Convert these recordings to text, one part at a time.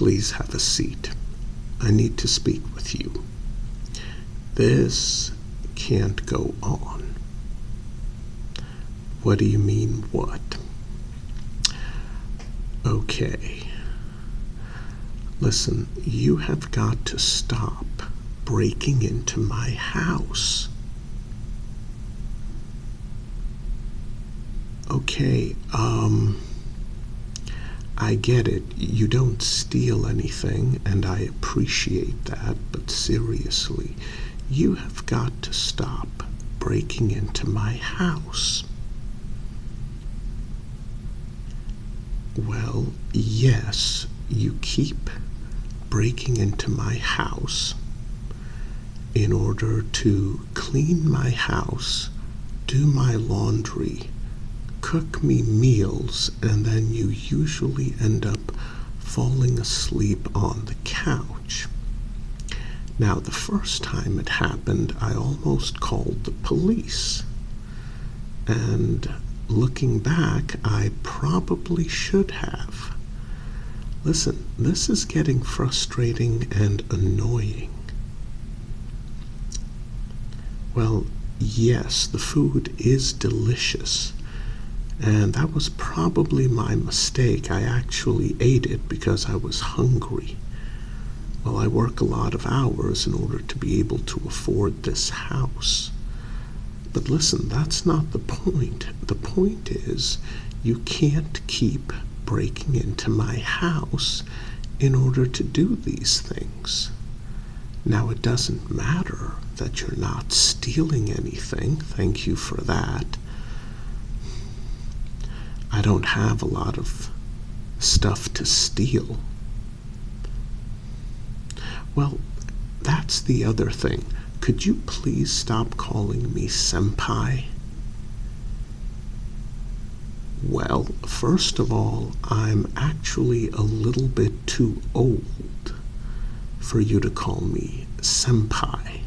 Please have a seat. I need to speak with you. This can't go on. What do you mean, what? Okay. Listen, you have got to stop breaking into my house. Okay, I get it. You don't steal anything, and I appreciate that, but seriously, you have got to stop breaking into my house. Well, yes, you keep breaking into my house in order to clean my house, do my laundry, cook me meals, and then you usually end up falling asleep on the couch. Now, the first time it happened, I almost called the police. And looking back, I probably should have. Listen, this is getting frustrating and annoying. Well, yes, the food is delicious. And that was probably my mistake. I actually ate it because I was hungry. Well, I work a lot of hours in order to be able to afford this house. But listen, that's not the point. The point is, you can't keep breaking into my house in order to do these things. Now, it doesn't matter that you're not stealing anything. Thank you for that. I don't have a lot of stuff to steal. Well, that's the other thing. Could you please stop calling me Sempai? Well, first of all, I'm actually a little bit too old for you to call me Sempai,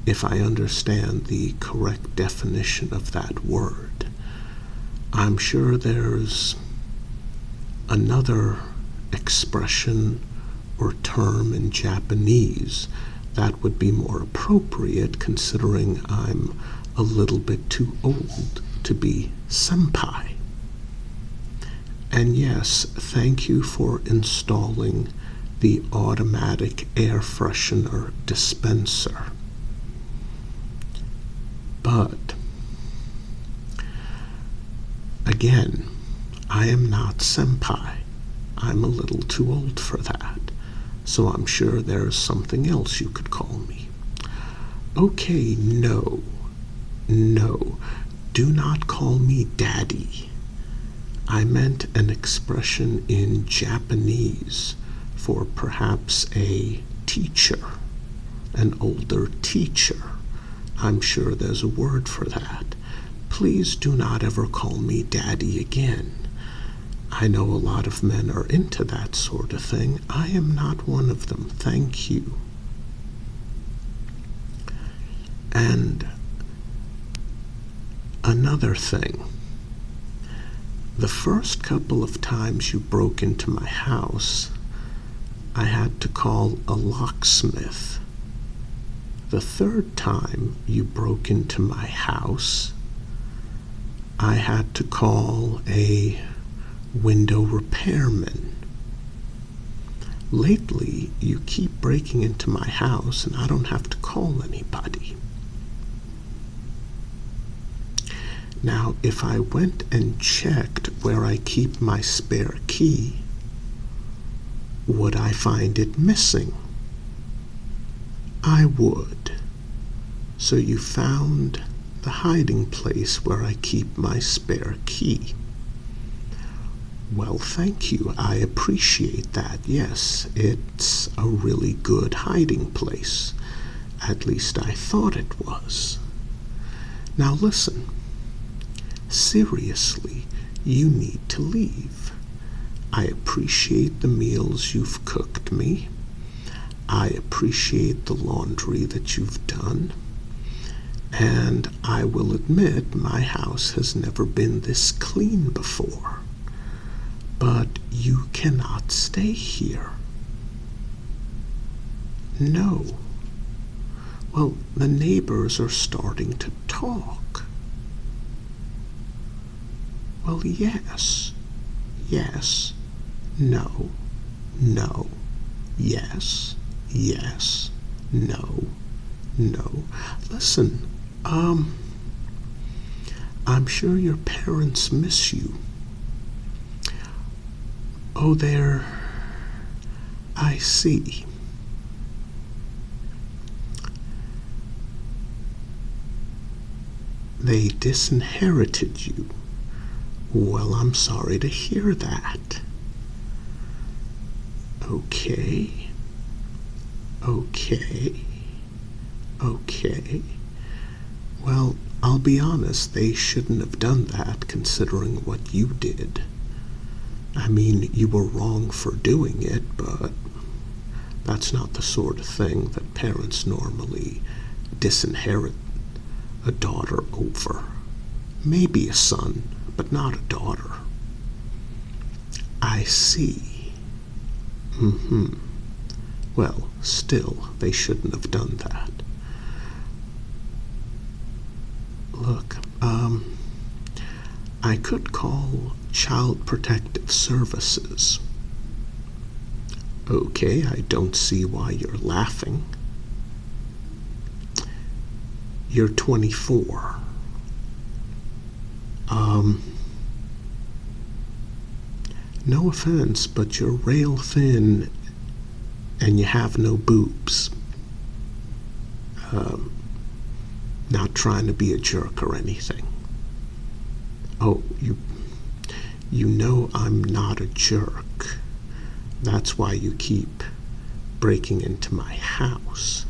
if I understand the correct definition of that word. I'm sure there's another expression or term in Japanese that would be more appropriate, considering I'm a little bit too old to be senpai. And yes, thank you for installing the automatic air freshener dispenser. But again, I am not senpai. I'm a little too old for that. So I'm sure there's something else you could call me. Okay, no. Do not call me daddy. I meant an expression in Japanese for perhaps a teacher, an older teacher. I'm sure there's a word for that. Please do not ever call me daddy again. I know a lot of men are into that sort of thing. I am not one of them. Thank you. And another thing. The first couple of times you broke into my house, I had to call a locksmith. The third time you broke into my house, I had to call a window repairman. Lately, you keep breaking into my house and I don't have to call anybody. Now, if I went and checked where I keep my spare key, would I find it missing? I would. So you found the hiding place where I keep my spare key. Well, thank you. I appreciate that. Yes, it's a really good hiding place. At least I thought it was. Now listen. Seriously, you need to leave. I appreciate the meals you've cooked me. I appreciate the laundry that you've done. And I will admit my house has never been this clean before. But you cannot stay here. No. Well, the neighbors are starting to talk. Well, yes. Yes. No. No. Yes. Yes. No. No. Listen, I'm sure your parents miss you. Oh, I see. They disinherited you. Well, I'm sorry to hear that. Okay. Okay. Okay. Well, I'll be honest, they shouldn't have done that considering what you did. I mean, you were wrong for doing it, but that's not the sort of thing that parents normally disinherit a daughter over. Maybe a son, but not a daughter. I see. Well, still, they shouldn't have done that. Look, I could call Child Protective Services. Okay, I don't see why you're laughing. You're 24. No offense, but you're rail thin and you have no boobs. Not trying to be a jerk or anything. Oh, you know I'm not a jerk. That's why you keep breaking into my house.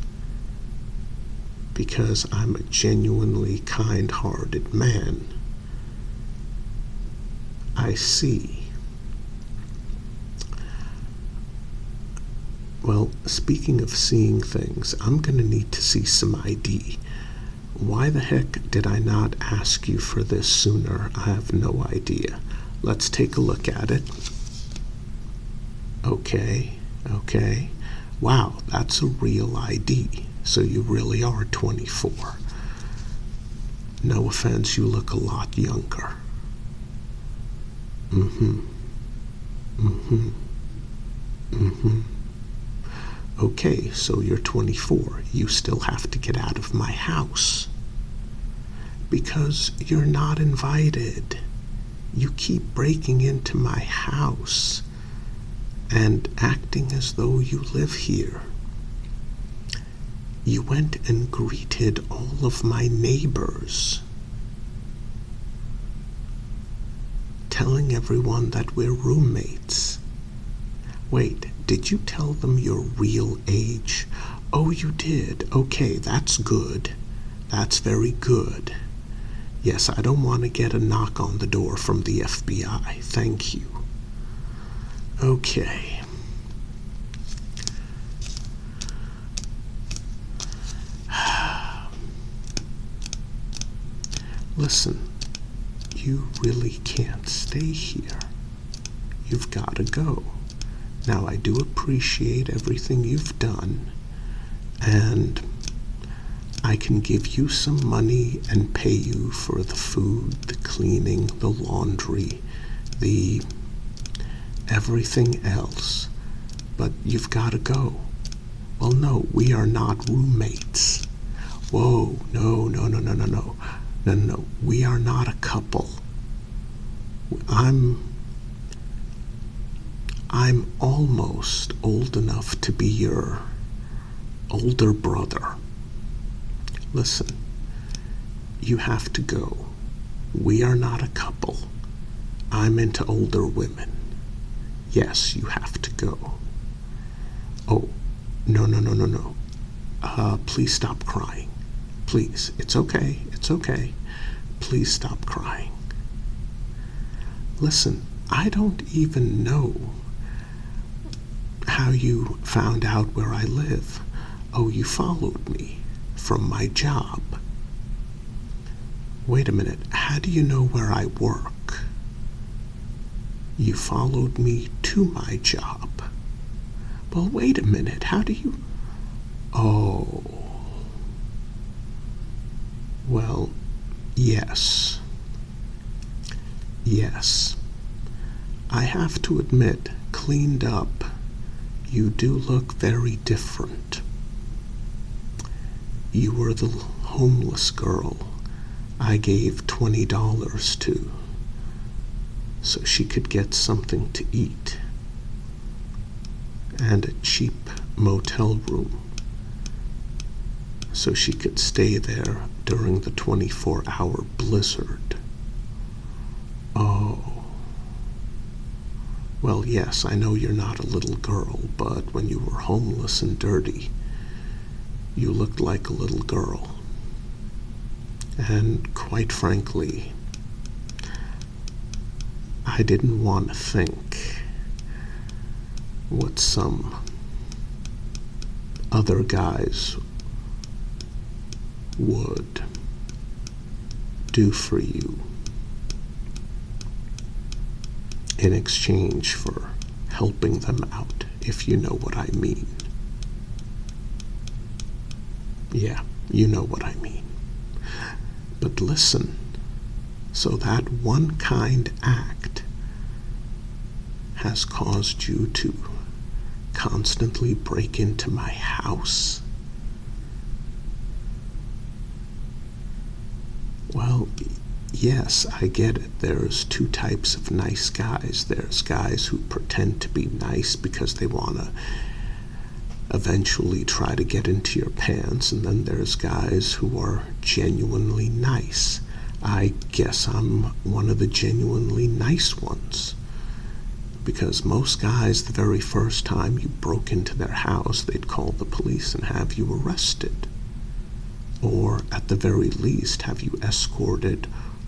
Because I'm a genuinely kind-hearted man. I see. Well, speaking of seeing things, I'm gonna need to see some ID. Why the heck did I not ask you for this sooner? I have no idea. Let's take a look at it. Okay. Wow, that's a real ID. So you really are 24. No offense, you look a lot younger. Okay, so you're 24. You still have to get out of my house. Because you're not invited. You keep breaking into my house and acting as though you live here. You went and greeted all of my neighbors, telling everyone that we're roommates. Wait, did you tell them your real age? Oh, you did. Okay, that's good. That's very good. Yes, I don't want to get a knock on the door from the FBI. Thank you. Okay. Listen, you really can't stay here. You've got to go. Now, I do appreciate everything you've done, and I can give you some money and pay you for the food, the cleaning, the laundry, the everything else, but you've got to go. Well, no, we are not roommates. Whoa, no. No, we are not a couple. I'm almost old enough to be your older brother. Listen, you have to go. We are not a couple. I'm into older women. Yes, you have to go. Oh, no. Please stop crying. Please, it's okay. Please stop crying. Listen, I don't even know how you found out where I live. Oh, you followed me from my job. Wait a minute, how do you know where I work? You followed me to my job. Well, wait a minute, how do you... Oh, well, yes. Yes. I have to admit, cleaned up, you do look very different. You were the homeless girl I gave $20 to so she could get something to eat and a cheap motel room so she could stay there during the 24-hour blizzard. Oh. Well, yes, I know you're not a little girl, but when you were homeless and dirty, you looked like a little girl. And quite frankly, I didn't want to think what some other guys would do for you in exchange for helping them out, if you know what I mean. Yeah, you know what I mean. But listen, so that one kind act has caused you to constantly break into my house? Well, yes, I get it. There's two types of nice guys. There's guys who pretend to be nice because they want to eventually try to get into your pants, and then there's guys who are genuinely nice. I guess I'm one of the genuinely nice ones. Because most guys, the very first time you broke into their house, they'd call the police and have you arrested. Or, at the very least, have you escorted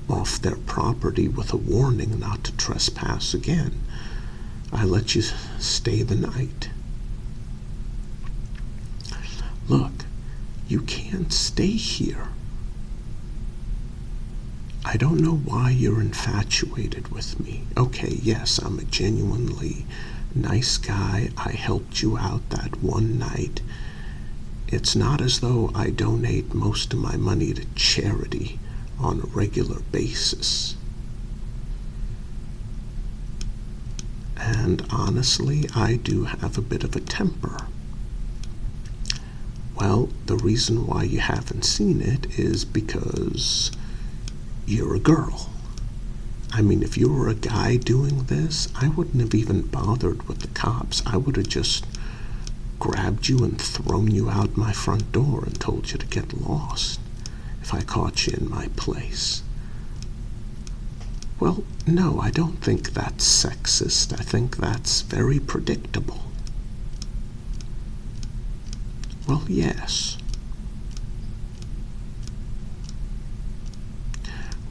off their property with a warning not to trespass again. I let you stay the night. Look, you can't stay here. I don't know why you're infatuated with me. Okay, yes, I'm a genuinely nice guy. I helped you out that one night. It's not as though I donate most of my money to charity on a regular basis. And honestly, I do have a bit of a temper. Well, the reason why you haven't seen it is because you're a girl. I mean, if you were a guy doing this, I wouldn't have even bothered with the cops. I would have just grabbed you and thrown you out my front door and told you to get lost if I caught you in my place. Well, no, I don't think that's sexist. I think that's very predictable. Well, yes.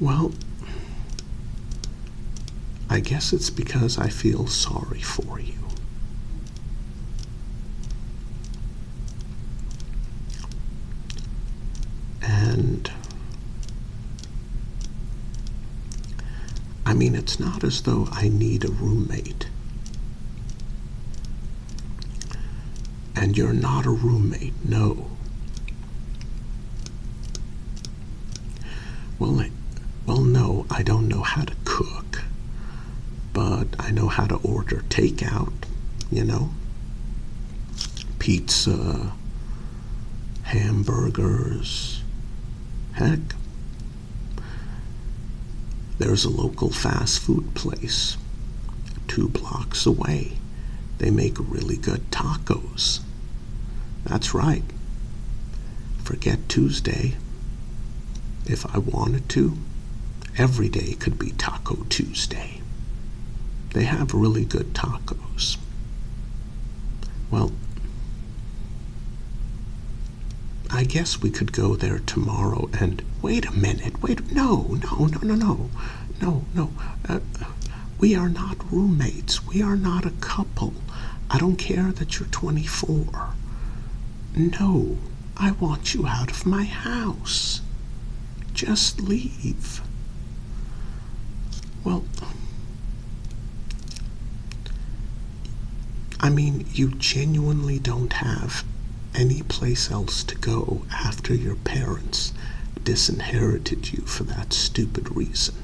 Well, I guess it's because I feel sorry for you. And I mean, it's not as though I need a roommate. And you're not a roommate, no. Well, no, I don't know how to cook, but I know how to order takeout, you know? Pizza, hamburgers, heck. There's a local fast food place 2 blocks away. They make really good tacos. That's right. Forget Tuesday. If I wanted to, every day could be Taco Tuesday. They have really good tacos. Well, I guess we could go there tomorrow and... Wait a minute, no. We are not roommates. We are not a couple. I don't care that you're 24. No, I want you out of my house. Just leave. Well, I mean, you genuinely don't have any place else to go after your parents disinherited you for that stupid reason.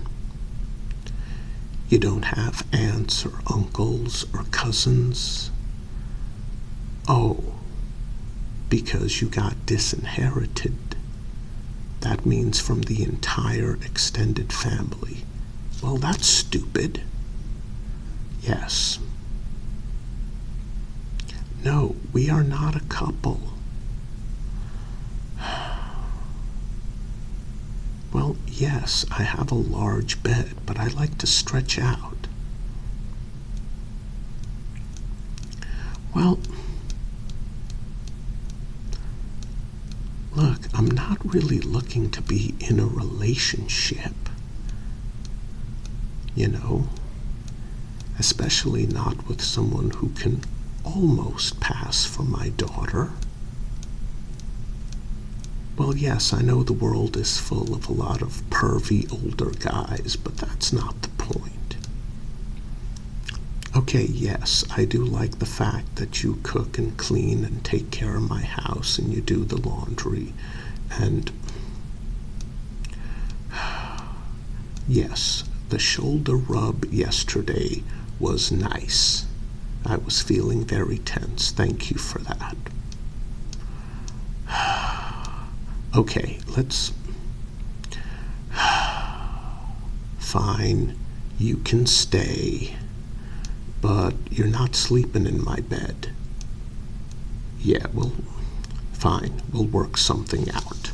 You don't have aunts or uncles or cousins. Oh, because you got disinherited. That means from the entire extended family. Well, that's stupid. Yes. No, we are not a couple. Well, yes, I have a large bed, but I like to stretch out. Well, look, I'm not really looking to be in a relationship, you know, especially not with someone who can almost pass for my daughter. Well, yes, I know the world is full of a lot of pervy older guys, but that's not the point. Okay, yes, I do like the fact that you cook and clean and take care of my house and you do the laundry. And yes, the shoulder rub yesterday was nice. I was feeling very tense. Thank you for that. Okay, let's... Fine, you can stay, but you're not sleeping in my bed. Yeah, well, fine, we'll work something out.